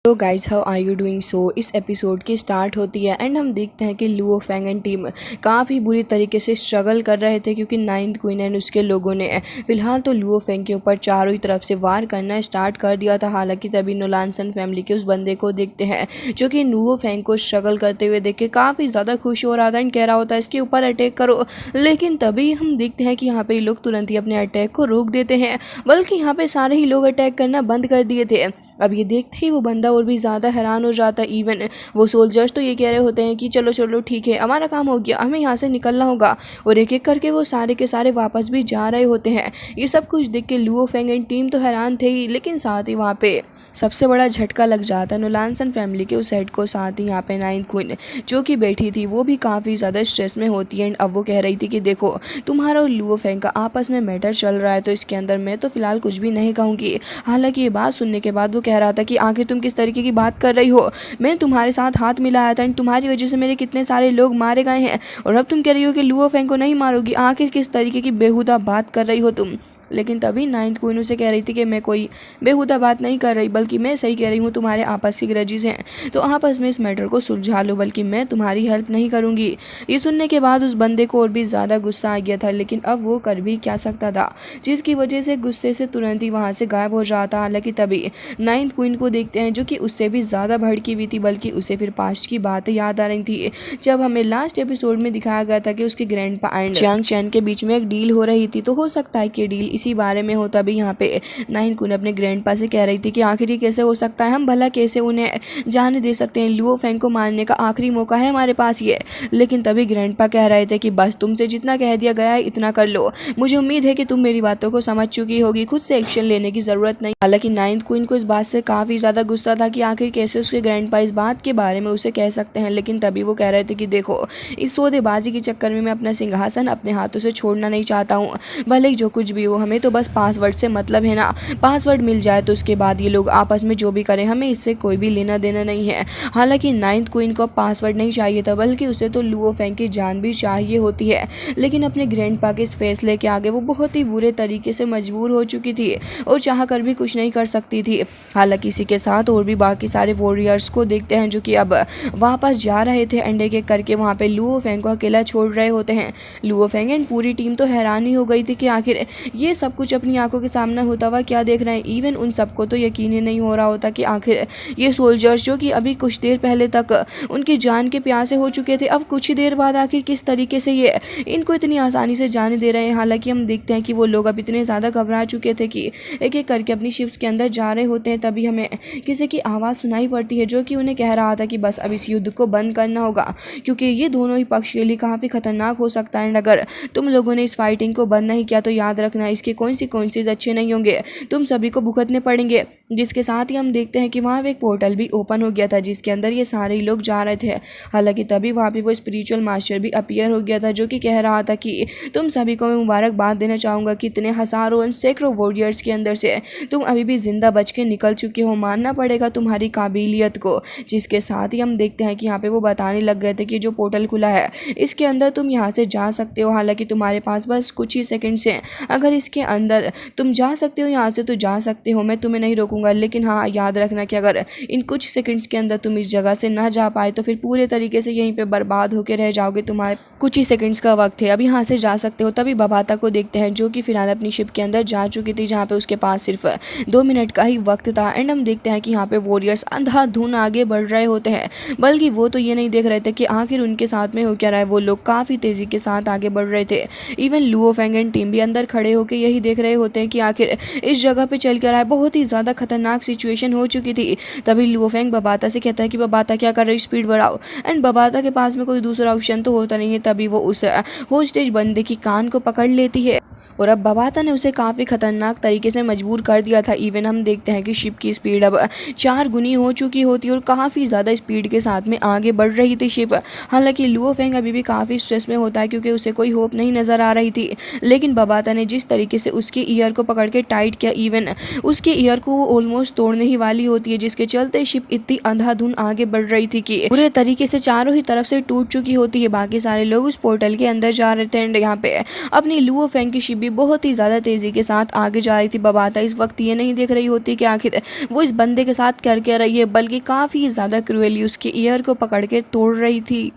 तो guys how are you doing. So इस episode की स्टार्ट होती है एंड हम देखते हैं कि लुओ फेंग एंड टीम काफ़ी बुरी तरीके से स्ट्रगल कर रहे थे क्योंकि नाइन्थ क्वीन एंड उसके लोगों ने फिलहाल तो लुओ फेंग के ऊपर चारों ही तरफ से वार करना स्टार्ट कर दिया था। हालांकि तभी नोलानसन फैमिली के उस बंदे को देखते हैं जो कि लुओ फेंग को स्ट्रगल करते हुए देख के काफ़ी ज़्यादा खुश हो रहा था एंड कह रहा होता है इसके ऊपर अटैक करो। लेकिन तभी हम देखते हैं कि यहाँ पे लोग तुरंत ही अपने अटैक को रोक देते हैं, बल्कि यहाँ पे सारे ही लोग अटैक करना बंद कर दिए थे। अब ये देखते ही वो बंदा और भी ज़्यादा हैरान हो जाता है। इवन वो सोल्जर्स तो ये कह रहे होते हैं कि चलो चलो ठीक है, हमारा काम हो गया, हमें यहाँ से निकलना होगा। और एक एक करके वो सारे के सारे वापस भी जा रहे होते हैं। ये सब कुछ देख के लुओ फेंग एंड टीम तो हैरान थे ही, लेकिन साथ ही वहाँ पे सबसे बड़ा झटका लग जाता है नोलानसन फैमिली के उस हेड को। साथ ही यहाँ पे नाइन्थ क्वीन जो कि बैठी थी वो भी काफ़ी ज़्यादा स्ट्रेस में होती है एंड अब वो कह रही थी कि देखो तुम्हारा और लुओ फेंग का आपस में मैटर चल रहा है, तो इसके अंदर मैं तो फिलहाल कुछ भी नहीं कहूँगी। हालांकि ये बात सुनने के बाद वो कह रहा था कि आखिर तुम किस तरीके की बात कर रही हो, मैं तुम्हारे साथ हाथ मिलाया था एंड तुम्हारी वजह से मेरे कितने सारे लोग मारे गए हैं और अब तुम कह रही हो कि लुओ फेंग को नहीं मारोगी। आखिर किस तरीके की बेहुदा बात कर रही हो तुम। लेकिन तभी नाइन्थ क्वीन उसे कह रही थी कि मैं कोई बेहुदा बात नहीं कर रही, बल्कि मैं सही कह रही हूँ, तुम्हारे आपस की ग्रजेस हैं तो आपस में इस मैटर को सुलझा लो, बल्कि मैं तुम्हारी हेल्प नहीं करूँगी। ये सुनने के बाद उस बंदे को और भी ज़्यादा गुस्सा आ गया था, लेकिन अब वो कर भी क्या सकता था, जिसकी वजह से गुस्से से तुरंत ही वहाँ से गायब हो जाता। हालांकि तभी नाइन्थ क्वीन को देखते हैं जो कि उससे भी ज़्यादा भड़की हुई थी, बल्कि उसे फिर पास्ट की बातें याद आ रही थी जब हमें लास्ट एपिसोड में दिखाया गया था कि उसके ग्रैंडपा एंड चांग चैन के बीच में एक डील हो रही थी। तो हो सकता है कि डील इसी बारे में हो। तभी यहाँ पे नाइन्थ क्वीन अपने ग्रैंडपा से कह रही थी कि आखिर ये कैसे हो सकता है, हम भला कैसे उन्हें जाने दे सकते हैं, लुओ फेंग को मारने का आखिरी मौका है हमारे पास ये। लेकिन तभी ग्रैंडपा कह रहे थे कि बस तुमसे जितना कह दिया गया है इतना कर लो, मुझे उम्मीद है कि तुम मेरी बातों को समझ चुकी होगी, खुद से एक्शन लेने की जरूरत नहीं। हालांकि नाइन्थ क्वीन को इस बात से काफी ज्यादा गुस्सा था कि आखिर कैसे उसके ग्रैंडपा इस बात के बारे में उसे कह सकते हैं। लेकिन तभी वो कह रहे थे कि देखो इस सौदेबाजी के चक्कर में मैं अपना सिंहासन अपने हाथों से छोड़ना नहीं चाहता हूँ, भले ही जो कुछ भी हो, हमें तो बस पासवर्ड से मतलब है ना, पासवर्ड मिल जाए तो उसके बाद ये लोग आपस में जो भी करें हमें इससे कोई भी लेना देना नहीं है। हालांकि नाइन्थ क्वीन को पासवर्ड नहीं चाहिए था, बल्कि उसे तो लुओ फेंग की जान भी चाहिए होती है। लेकिन अपने ग्रैंडपा के इस फैसले के आगे वो बहुत ही बुरे तरीके से मजबूर हो चुकी थी और चाह कर भी कुछ नहीं कर सकती थी। हालांकि इसी के साथ और भी बाकी सारे वॉरियर्स को देखते हैं जो कि अब वापस जा रहे थे एंड एक एक करके वहाँ पे लुओ फेंग को अकेला छोड़ रहे होते हैं। लुओ फेंग एंड पूरी टीम तो हैरान ही हो गई थी कि आखिर ये सब कुछ अपनी आंखों के सामने होता हुआ क्या देख रहे हैं। इवन उन सबको तो यकीन ही नहीं हो रहा होता कि आखिर ये सोल्जर्स जो कि अभी कुछ देर पहले तक उनकी जान के प्यासे हो चुके थे, अब कुछ ही देर बाद आखिर किस तरीके से ये इनको इतनी आसानी से जाने दे रहे हैं। हालांकि हम देखते हैं कि वो लोग अब इतने ज़्यादा घबरा चुके थे कि एक एक करके अपनी शिप्स के अंदर जा रहे होते हैं। तभी हमें किसी की आवाज़ सुनाई पड़ती है जो कि उन्हें कह रहा था कि बस अब इस युद्ध को बंद करना होगा, क्योंकि ये दोनों ही पक्ष के लिए काफ़ी खतरनाक हो सकता है एंड अगर तुम लोगों ने इस फाइटिंग को बंद नहीं किया तो याद रखना इसके कौन सी अच्छे नहीं होंगे, तुम सभी को भुगतने पड़ेंगे। जिसके साथ ही हम देखते हैं कि वहाँ पे एक पोर्टल भी ओपन हो गया था जिसके अंदर ये सारे लोग जा रहे थे। हालांकि तभी वहाँ पे वो स्पिरिचुअल मास्टर भी अपीयर हो गया था जो कि कह रहा था कि तुम सभी को मैं मुबारकबाद देना चाहूँगा कि इतने हज़ारों सैकड़ों वॉरियर्स के अंदर से तुम अभी भी जिंदा बच के निकल चुके हो, मानना पड़ेगा तुम्हारी काबिलियत को। जिसके साथ ही हम देखते हैं कि यहाँ पे वो बताने लग गए थे कि जो पोर्टल खुला है इसके अंदर तुम यहाँ से जा सकते हो। हालांकि तुम्हारे पास बस कुछ ही सेकेंड्स हैं, अगर इसके अंदर तुम जा सकते हो यहाँ से तो जा सकते हो, मैं तुम्हें नहीं रोकूंगा। लेकिन हाँ याद रखना कि अगर इन कुछ सेकंड्स के अंदर तुम इस जगह से ना जा पाए तो फिर पूरे तरीके से यहीं पे बर्बाद होकर रह जाओगे, तुम्हारे कुछ ही सेकंड्स का वक्त है, अब यहाँ से जा सकते हो। तभी बबाता को देखते हैं जो कि फिलहाल अपनी शिप के अंदर जा चुकी थी जहाँ पे उसके पास सिर्फ 2 मिनट का ही वक्त था एंड हम देखते हैं कि यहाँ पे वॉरियर्स अंधाधुन आगे बढ़ रहे होते हैं, बल्कि वो तो ये नहीं देख रहे थे कि आखिर उनके साथ में हो क्या रहा है। वो लोग काफ़ी तेज़ी के साथ आगे बढ़ रहे थे। Even Luo Feng and team भी अंदर खड़े होकर यही देख रहे होते हैं कि आखिर इस जगह पे चल कर आए, बहुत ही ज़्यादा खतरनाक सिचुएशन हो चुकी थी। तभी लुओ फेंग बबाता से कहता है कि बबाता क्या कर रही, स्पीड बढ़ाओ। एंड बबाता के पास में कोई दूसरा ऑप्शन तो होता नहीं है। तभी वो उस होस्टेज बंदे की कान को पकड़ लेती है और अब बबाता ने उसे काफ़ी खतरनाक तरीके से मजबूर कर दिया था। इवन हम देखते हैं कि शिप की स्पीड अब 4 गुनी हो चुकी होती है और काफ़ी ज़्यादा स्पीड के साथ में आगे बढ़ रही थी शिप। हालांकि लुओ फेंग अभी भी काफ़ी स्ट्रेस में होता है क्योंकि उसे कोई होप नहीं नज़र आ रही थी। लेकिन बबाता ने जिस तरीके से उसके ईयर को पकड़ के टाइट किया, इवन उसके ईयर को वो ऑलमोस्ट तोड़ने ही वाली होती है, जिसके चलते शिप इतनी अंधाधुन आगे बढ़ रही थी कि पूरे तरीके से चारों ही तरफ से टूट चुकी होती है। बाकी सारे लोग उस पोर्टल के अंदर जा रहे थे एंड यहाँ पे अपनी लुओ फेंग की शिप भी बहुत ही ज़्यादा तेज़ी के साथ आगे जा रही थी। बबाता इस वक्त ये नहीं देख रही होती कि आखिर वो इस बंदे के साथ कर क्या रही है, बल्कि काफ़ी ज़्यादा क्रूअली उसके ईयर को पकड़ के तोड़ रही थी।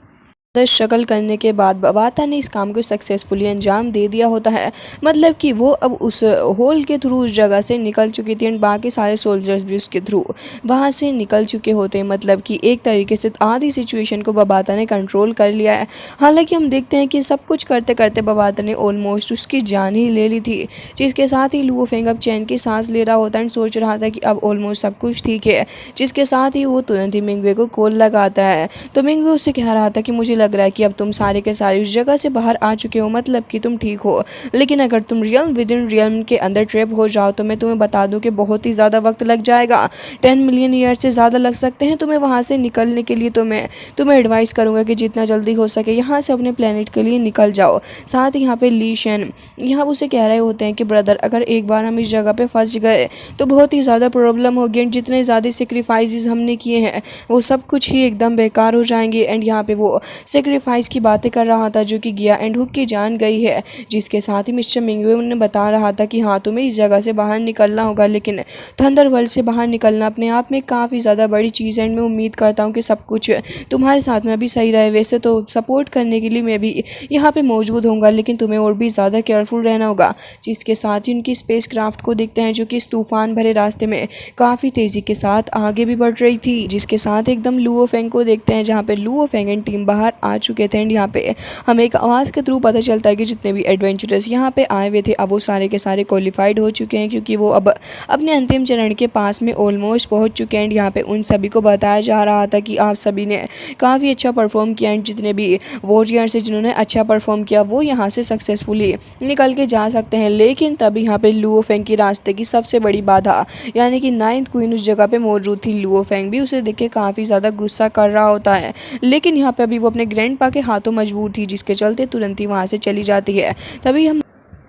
स्ट्रगल करने के बाद बबाता ने इस काम को सक्सेसफुली अंजाम दे दिया होता है। मतलब कि वो अब उस होल के थ्रू उस जगह से निकल चुकी थी एंड बाकी सारे सोल्जर्स भी उसके थ्रू वहाँ से निकल चुके होते हैं। मतलब कि एक तरीके से आधी सिचुएशन को बबाता ने कंट्रोल कर लिया है। हालांकि हम देखते हैं कि सब कुछ करते करते बबाता ने ऑलमोस्ट उसकी जान ही ले ली थी, जिसके साथ ही लुओ फेंग अब चैन की सांस ले रहा होता है एंड सोच रहा था कि अब ऑलमोस्ट सब कुछ ठीक है। जिसके साथ ही वो तुरंत ही मिंगवे को कॉल लगाता है। तो मिंगवे उससे कह रहा था कि मुझे लग रहा है कि अब तुम सारे के सारे उस जगह से बाहर आ चुके हो, मतलब कि तुम ठीक हो, लेकिन अगर तुम रियल्म विद इन रियल्म के अंदर ट्रैप हो जाओ तो मैं तुम्हें बता दूं कि बहुत ही ज़्यादा वक्त लग जाएगा। 10 मिलियन ईयर से ज़्यादा लग सकते हैं तुम्हें वहाँ से निकलने के लिए। तो मैं तुम्हें एडवाइस करूँगा कि जितना जल्दी हो सके यहाँ से अपने प्लेनेट के लिए निकल जाओ। साथ ही यहाँ पे ली शेन यहाँ उसे कह रहे होते हैं कि ब्रदर, अगर एक बार हम इस जगह पे फंस गए तो बहुत ही ज़्यादा प्रॉब्लम होगी एंड जितने ज़्यादा सेक्रीफाइसेस हमने किए हैं वो सब कुछ ही एकदम बेकार हो जाएंगे। एंड यहाँ पे वो सेक्रीफाइस की बातें कर रहा था जो कि गिया एंड हुक की जान गई है। जिसके साथ ही मिस्टर मिंगवे उन्हें बता रहा था कि हाँ, तुम्हें इस जगह से बाहर निकलना होगा, लेकिन थंडर वर्ल्ड से बाहर निकलना अपने आप में काफ़ी ज़्यादा बड़ी चीज़ है एंड मैं उम्मीद करता हूँ कि सब कुछ तुम्हारे साथ में भी सही रहे। वैसे तो सपोर्ट करने के लिए मैं भी यहाँ पे मौजूद होऊंगा, लेकिन तुम्हें और भी ज़्यादा केयरफुल रहना होगा। जिसके साथ ही उनकी स्पेस क्राफ्ट को देखते हैं जो कि इस तूफान भरे रास्ते में काफ़ी तेज़ी के साथ आगे भी बढ़ रही थी। जिसके साथ एकदम लुओ फेंग को देखते हैं जहाँ पे लुओ फेंग एंड टीम बाहर आ चुके थे एंड यहाँ पे हमें एक आवाज़ के थ्रू पता चलता है कि जितने भी एडवेंचरर्स यहाँ पे आए हुए थे अब वो सारे के सारे क्वालिफाइड हो चुके हैं, क्योंकि वो अब अपने अंतिम चरण के पास में ऑलमोस्ट पहुँच चुके हैं। यहाँ पे उन सभी को बताया जा रहा था कि आप सभी ने काफ़ी अच्छा परफॉर्म किया एंड जितने भी वॉरियर्स हैं जिन्होंने अच्छा परफॉर्म किया वो यहाँ से सक्सेसफुली निकल के जा सकते हैं। लेकिन तभी यहाँ पे लुओ फेंग की रास्ते की सबसे बड़ी बाधा यानी कि 9th क्वीन उस जगह पे मौजूद थी। लुओ फेंग भी उसे देख के काफ़ी ज़्यादा गुस्सा कर रहा होता है, लेकिन यहाँ पे अभी वो अपने ग्रैंडपा के हाथों मजबूर थी, जिसके चलते तुरंत ही वहाँ से चली जाती है।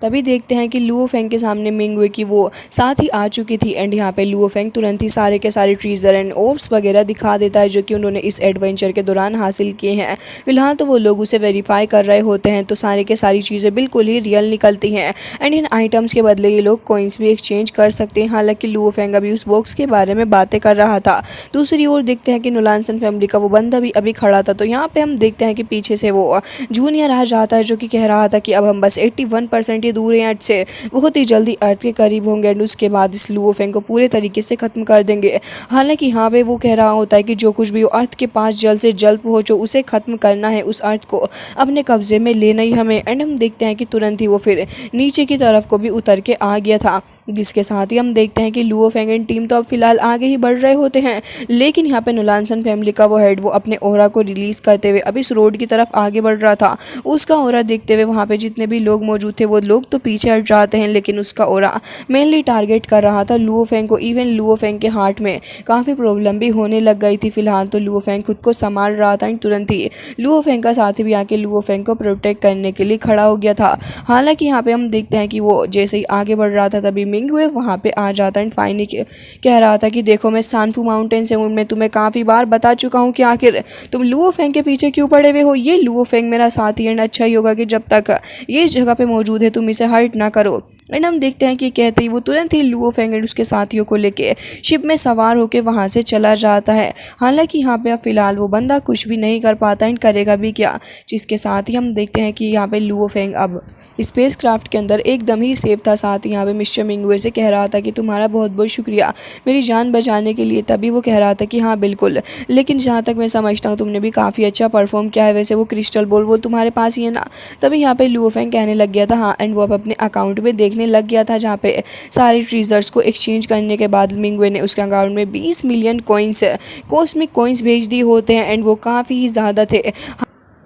तभी देखते हैं कि लुओ फेंग के सामने मिंगवे की वो साथ ही आ चुकी थी एंड यहाँ पे लुओ फेंग तुरंत ही सारे के सारे ट्रीजर एंड ओर्ब्स वगैरह दिखा देता है जो कि उन्होंने इस एडवेंचर के दौरान हासिल किए हैं। फिलहाल तो वो लोग उसे वेरीफाई कर रहे होते हैं, तो सारे के सारी चीज़ें बिल्कुल ही रियल निकलती हैं एंड इन आइटम्स के बदले ये लोग कॉइन्स भी एक्सचेंज कर सकते हैं। हालांकि लुओ फेंग अभी उस बॉक्स के बारे में बातें कर रहा था। दूसरी ओर देखते हैं कि नोलानसन फैमिली का वो बंदा भी अभी खड़ा था, तो यहाँ पे हम देखते हैं कि पीछे से वो जूनियर आ जाता है जो कि कह रहा था कि अब हम बस 81% ही दूर हैं अर्थ से, बहुत ही जल्दी अर्थ के करीब होंगे एंड उसके बाद इस लुओ फेंग को पूरे तरीके से ख़त्म कर देंगे। हालांकि यहाँ पे वो कह रहा होता है कि जो कुछ भी अर्थ के पास जल्द से जल्द पहुँचो, उसे ख़त्म करना है, उस अर्थ को अपने कब्जे में लेना ही हमें। एंड हम देखते हैं कि तुरंत ही वो फिर नीचे की तरफ को भी उतर के आ गया था। जिसके साथ ही हम देखते हैं कि लुओ फेंग एंड टीम तो अब फिलहाल आगे ही बढ़ रहे होते हैं, लेकिन यहाँ पे नोलानसन फैमिली का वो हेड वो अपने ओरा को रिलीज़ करते हुए अब इस रोड की तरफ आगे बढ़ रहा था। उसका ओरा देखते हुए वहाँ पे जितने भी लोग मौजूद थे वो लोग तो पीछे हट जाते हैं, लेकिन उसका ओरा मेनली टारगेट कर रहा था लुओ फेंग को। इवन लुओ फेंग के हार्ट में काफ़ी प्रॉब्लम भी होने लग गई थी। फिलहाल तो लुओ फेंग खुद को संभाल रहा था एंड तुरंत ही लुओ फेंग का साथी भी आके लुओ फेंग को प्रोटेक्ट करने के लिए खड़ा हो गया था। हालांकि यहाँ पे हम देखते हैं कि वो जैसे ही आगे बढ़ रहा था तभी मिंगवे वहाँ पे आ जाता एंड फाइनली कह रहा था कि देखो, मैं सानफू माउंटेन से हूँ, मैं तुम्हें काफ़ी बार बता चुका हूँ कि आखिर तुम लुओ फेंग के पीछे क्यों पड़े हुए हो। ये लुओ फेंग मेरा साथी एंड अच्छा ही होगा कि जब तक ये इस जगह पे मौजूद है तुम इसे हर्ट ना करो। एंड हम देखते हैं कि कहते ही वो तुरंत ही लुओ फेंग एंड उसके साथियों को लेके शिप में सवार होकर वहाँ से चला जाता है। हालांकि यहाँ पे अब फिलहाल वो बंदा कुछ भी नहीं कर पाता एंड करेगा भी क्या। जिसके साथ ही हम देखते हैं कि यहाँ पे लुओ फेंग अब स्पेस क्राफ्ट के अंदर एकदम ही सेफ था। साथ ही यहाँ पे मिस्टर मिंगवे से कह रहा था कि तुम्हारा बहुत बहुत शुक्रिया मेरी जान बचाने के लिए। तभी वो कह रहा था कि हाँ बिल्कुल, लेकिन जहाँ तक मैं समझता हूँ तुमने भी काफ़ी अच्छा परफॉर्म किया है। वैसे वो क्रिस्टल बॉल वो तुम्हारे पास ही है ना। तभी यहाँ पे लुओ फेंग कहने लग गया था हाँ, एंड वो अब अपने अकाउंट में देखने लग गया था जहाँ पे सारे ट्रीजर्स को एक्सचेंज करने के बाद मिंगवे ने उसके अकाउंट में 20 मिलियन कॉइन्स कॉस्मिक कॉइन्स भेज दिए होते हैं एंड वो काफ़ी ज़्यादा थे।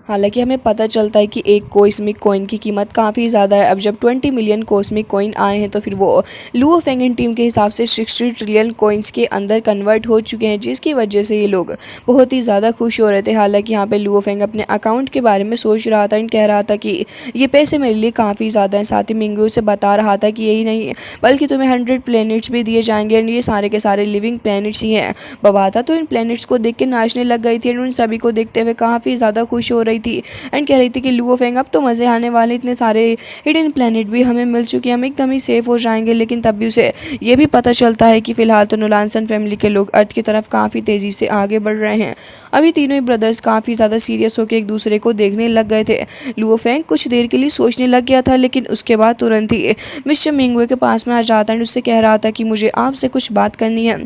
हालांकि हमें पता चलता है कि एक कॉस्मिक कॉइन की कीमत काफ़ी ज़्यादा है। अब जब 20 मिलियन कॉस्मिक कॉइन आए हैं तो फिर वो लुओ फेंग एंड टीम के हिसाब से 60 ट्रिलियन कॉइन्स के अंदर कन्वर्ट हो चुके हैं, जिसकी वजह से ये लोग बहुत ही ज़्यादा खुश हो रहे थे। हालांकि यहाँ पे लुओ फेंग अपने अकाउंट के बारे में सोच रहा था एंड कह रहा था कि ये पैसे मेरे लिए काफ़ी ज़्यादा हैं। साथ ही मिंगवे उसे बता रहा था कि यही नहीं बल्कि तुम्हें 100 प्लैनेट्स भी दिए जाएंगे एंड ये सारे के सारे लिविंग प्लैनेट्स ही हैं। बबाता तो इन प्लैनेट्स को देख के नाचने लग गई थी एंड उन सभी को देखते हुए काफ़ी ज़्यादा खुश हो रही रही थी एंड कह रही थी कि लुओ फेंग अब तो मज़े आने वाले, इतने सारे हिडन प्लेनेट भी हमें मिल चुके हैं, हम एकदम ही सेफ हो जाएंगे। लेकिन तब भी उसे ये भी पता चलता है कि फ़िलहाल तो नोलानसन फैमिली के लोग अर्थ की तरफ काफ़ी तेज़ी से आगे बढ़ रहे हैं। अभी तीनों ही ब्रदर्स काफ़ी ज़्यादा सीरियस होकर एक दूसरे को देखने लग गए थे। लुओ फेंग कुछ देर के लिए सोचने लग गया था, लेकिन उसके बाद तुरंत ही मिस्टर मिंगवे के पास में आ जाता है और उससे कह रहा था कि मुझे आपसे कुछ बात करनी है।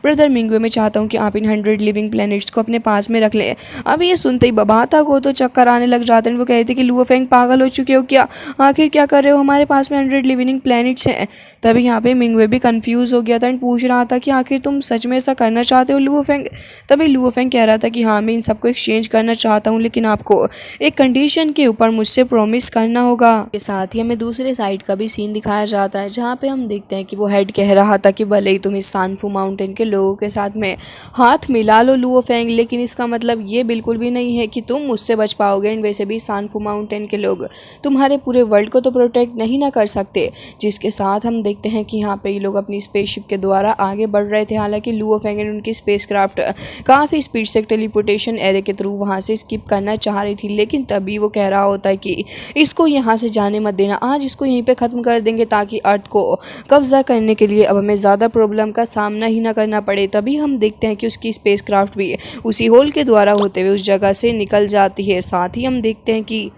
ब्रदर मिंगवे, मैं चाहता हूँ कि आप इन 100 लिविंग प्लैनेट्स को अपने पास में रख लें। अब ये सुनते ही बबाता को तो चक्कर आने लग जाते हैं। वो कहते कि लुओ फेंग पागल हो चुके हो क्या, आखिर क्या कर रहे हो, हमारे पास में 100 लिविंग प्लैनेट्स हैं। तभी यहाँ पे मिंगवे भी कंफ्यूज हो गया था एंड पूछ रहा था कि आखिर तुम सच में ऐसा करना चाहते हो लुओ फेंग। तभी लुओ फेंग कह रहा था कि हाँ, मैं इन सबको एक्सचेंज करना चाहता हूँ, लेकिन आपको एक कंडीशन के ऊपर मुझसे प्रॉमिस करना होगा। के साथ ही हमें दूसरे साइड का भी सीन दिखाया जाता है, जहाँ पे हम देखते हैं कि वो हेड कह रहा था कि भले ही तुम इस सानफू माउंटेन के लोगों के साथ में हाथ मिला लो लुओ फेंग, लेकिन इसका मतलब ये बिल्कुल भी नहीं है कि तुम मुझसे बच पाओगे। एंड वैसे भी सानफू माउंटेन के लोग तुम्हारे पूरे वर्ल्ड को तो प्रोटेक्ट नहीं ना कर सकते। जिसके साथ हम देखते हैं कि यहाँ पे ये लोग अपनी स्पेसशिप के द्वारा आगे बढ़ रहे थे। हालांकि लुओ फेंग एंड उनकी स्पेसक्राफ्ट काफ़ी स्पीड से टेलीपोर्टेशन एरे के थ्रू वहाँ से स्किप करना चाह रही थी, लेकिन तभी वो कह रहा होता है कि इसको यहाँ से जाने मत देना, आज इसको यहीं पे ख़त्म कर देंगे ताकि अर्थ को कब्जा करने के लिए अब हमें ज़्यादा प्रॉब्लम का सामना ही ना करना पड़े। तभी हम देखते हैं कि उसकी स्पेसक्राफ्ट भी उसी होल के द्वारा होते हुए उस जगह से निकल जाती है। साथ ही हम देखते हैं कि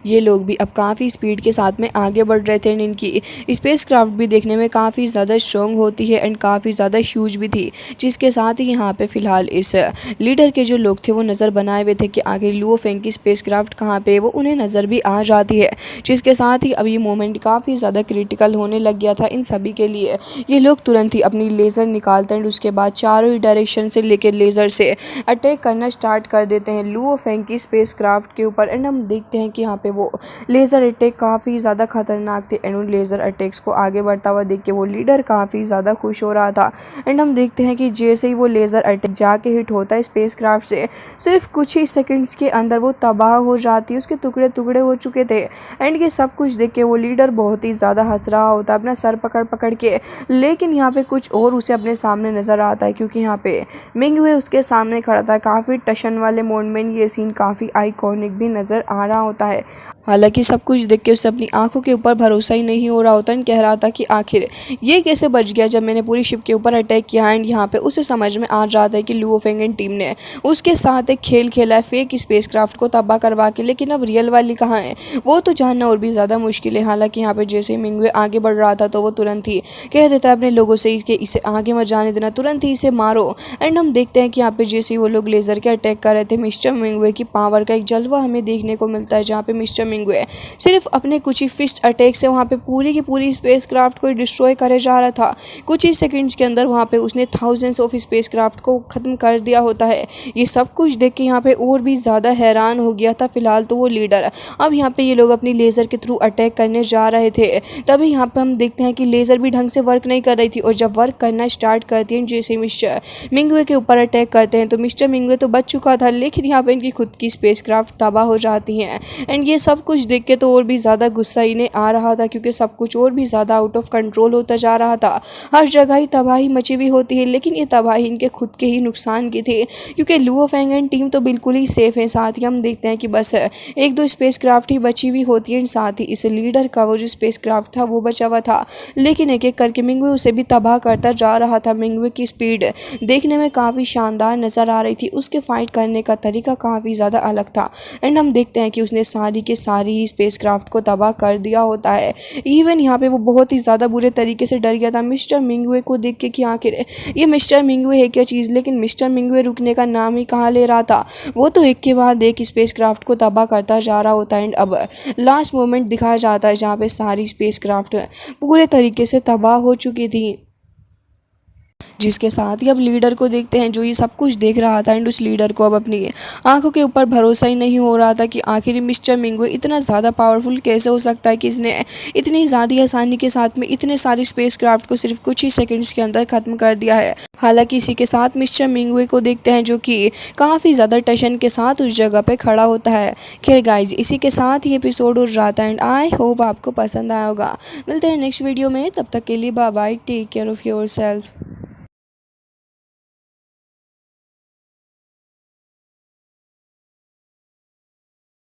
ये लोग भी अब काफ़ी स्पीड के साथ में आगे बढ़ रहे थे एंड इनकी स्पेसक्राफ्ट भी देखने में काफ़ी ज़्यादा स्ट्रॉन्ग होती है एंड काफ़ी ज़्यादा ह्यूज भी थी। जिसके साथ ही यहाँ पे फ़िलहाल इस लीडर के जो लोग थे वो नज़र बनाए हुए थे कि आगे लुओ फेंग की स्पेसक्राफ्ट कहाँ पे, वो उन्हें नज़र भी आ जाती है। जिसके साथ ही अब ये मोमेंट काफ़ी ज़्यादा क्रिटिकल होने लग गया था इन सभी के लिए। ये लोग तुरंत ही अपनी लेज़र निकालते हैं, उसके बाद चारों ही डायरेक्शन से लेकर लेज़र से अटैक करना स्टार्ट कर देते हैं लुओ फेंग की स्पेसक्राफ्ट के ऊपर। एंड हम देखते हैं कि यहाँ पे वो लेज़र अटैक काफ़ी ज़्यादा खतरनाक थे एंड उन लेज़र अटैक्स को आगे बढ़ता हुआ देख के वो लीडर काफ़ी ज़्यादा खुश हो रहा था। एंड हम देखते हैं कि जैसे ही वो लेज़र अटैक जाके हिट होता है स्पेसक्राफ्ट से, सिर्फ कुछ ही सेकंड्स के अंदर वो तबाह हो जाती है, उसके टुकड़े टुकड़े हो चुके थे। एंड ये सब कुछ देख के वो लीडर बहुत ही ज़्यादा हंस रहा होता है अपना सर पकड़ पकड़ के। लेकिन यहाँ पे कुछ और उसे अपने सामने नज़र आता है, क्योंकि यहाँ पे मिंगवे उसके सामने खड़ा था। काफ़ी टशन वाले मोड में ये सीन काफ़ी आइकॉनिक भी नज़र आ रहा होता है। हालांकि सब कुछ देख के उसे अपनी आंखों के ऊपर भरोसा ही नहीं हो रहा होता एंड कह रहा था कि आखिर ये कैसे बच गया जब मैंने पूरी शिप के ऊपर अटैक किया। एंड यहाँ पे उसे समझ में आ जाता है कि लुओ फेंग एंड टीम ने उसके साथ एक खेल खेला है फेक स्पेसक्राफ्ट को तबाह करवा के, लेकिन अब रियल वाली कहाँ है वो तो जानना और भी ज़्यादा मुश्किल है। हालांकि यहाँ पे जैसे ही मिंगवे आगे बढ़ रहा था तो वो तुरंत ही कह देता है अपने लोगों से कि इसे आगे मत जाने देना, तुरंत ही इसे मारो। एंड हम देखते हैं कि यहाँ पे जैसे ही वो लोग लेज़र के अटैक कर रहे थे, मिस्टर मिंगवे की पावर का एक जलवा हमें देखने को मिलता है, जहाँ पे मिस्टर मिंगवे सिर्फ अपने कुछ ही फिस्ट अटैक से वहाँ पे पूरी की पूरी स्पेसक्राफ्ट को डिस्ट्रॉय करे जा रहा था। कुछ ही सेकंड्स के अंदर वहाँ पे उसने थाउजेंड्स ऑफ स्पेसक्राफ्ट को ख़त्म कर दिया होता है। ये सब कुछ देख के यहाँ पे और भी ज़्यादा हैरान हो गया था फ़िलहाल तो वो लीडर। अब यहाँ पे ये लोग अपनी लेज़र के थ्रू अटैक करने जा रहे थे, तभी यहाँ पे हम देखते हैं कि लेज़र भी ढंग से वर्क नहीं कर रही थी और जब वर्क करना स्टार्ट करती हैं जैसे मिस्टर मिंगवे के ऊपर अटैक करते हैं तो मिस्टर मिंगवे तो बच चुका था, लेकिन यहाँ पे इनकी खुद की स्पेसक्राफ्ट तबाह हो जाती हैं। एंड ये सब कुछ देख के तो और भी ज़्यादा गुस्सा इन्हें आ रहा था, क्योंकि सब कुछ और भी ज़्यादा आउट ऑफ कंट्रोल होता जा रहा था। हर जगह ही तबाही मची हुई होती है, लेकिन ये तबाही इनके खुद के ही नुकसान की थी, क्योंकि लुओ फेंग एंड टीम तो बिल्कुल ही सेफ है। साथ ही हम देखते हैं कि बस एक दो स्पेसक्राफ्ट ही बची हुई होती है, साथ ही इस लीडर का वो जो स्पेसक्राफ्ट था वो बचा हुआ था, लेकिन एक एक करके मिंगवे उसे भी तबाह करता जा रहा था। मिंगवे की स्पीड देखने में काफ़ी शानदार नज़र आ रही थी, उसके फाइट करने का तरीका काफ़ी ज़्यादा अलग था। एंड हम देखते हैं कि उसने सारी के सारी ही स्पेसक्राफ्ट को तबाह कर दिया होता है। इवन यहाँ पे वो बहुत ही ज़्यादा बुरे तरीके से डर गया था मिस्टर मिंगवे को देख के कि आखिर ये मिस्टर मिंगवे है क्या चीज़, लेकिन मिस्टर मिंगवे रुकने का नाम ही कहाँ ले रहा था। वो तो एक के बाद एक स्पेसक्राफ्ट को तबाह करता जा रहा होता है। एंड अब लास्ट मोमेंट दिखाया जाता है जहाँ पे सारी स्पेसक्राफ्ट पूरे तरीके से तबाह हो चुकी थी। जिसके साथ ही अब लीडर को देखते हैं जो ये सब कुछ देख रहा था। एंड उस लीडर को अब अपनी आंखों के ऊपर भरोसा ही नहीं हो रहा था कि आखिर मिस्टर मिंगवे इतना ज़्यादा पावरफुल कैसे हो सकता है कि इसने इतनी ज़्यादा आसानी के साथ में इतने सारी स्पेसक्राफ्ट को सिर्फ कुछ ही सेकंड्स के अंदर ख़त्म कर दिया है। हालांकि इसी के साथ मिस्टर मिंगवे को देखते हैं जो कि काफ़ी ज़्यादा टशन के साथ उस जगह पे खड़ा होता है। खैर गाइज, इसी के साथ ही एपिसोड उड़ जाता है एंड आई होप आपको पसंद आया होगा। मिलते हैं नेक्स्ट वीडियो में, तब तक के लिए bye bye, take care of your self.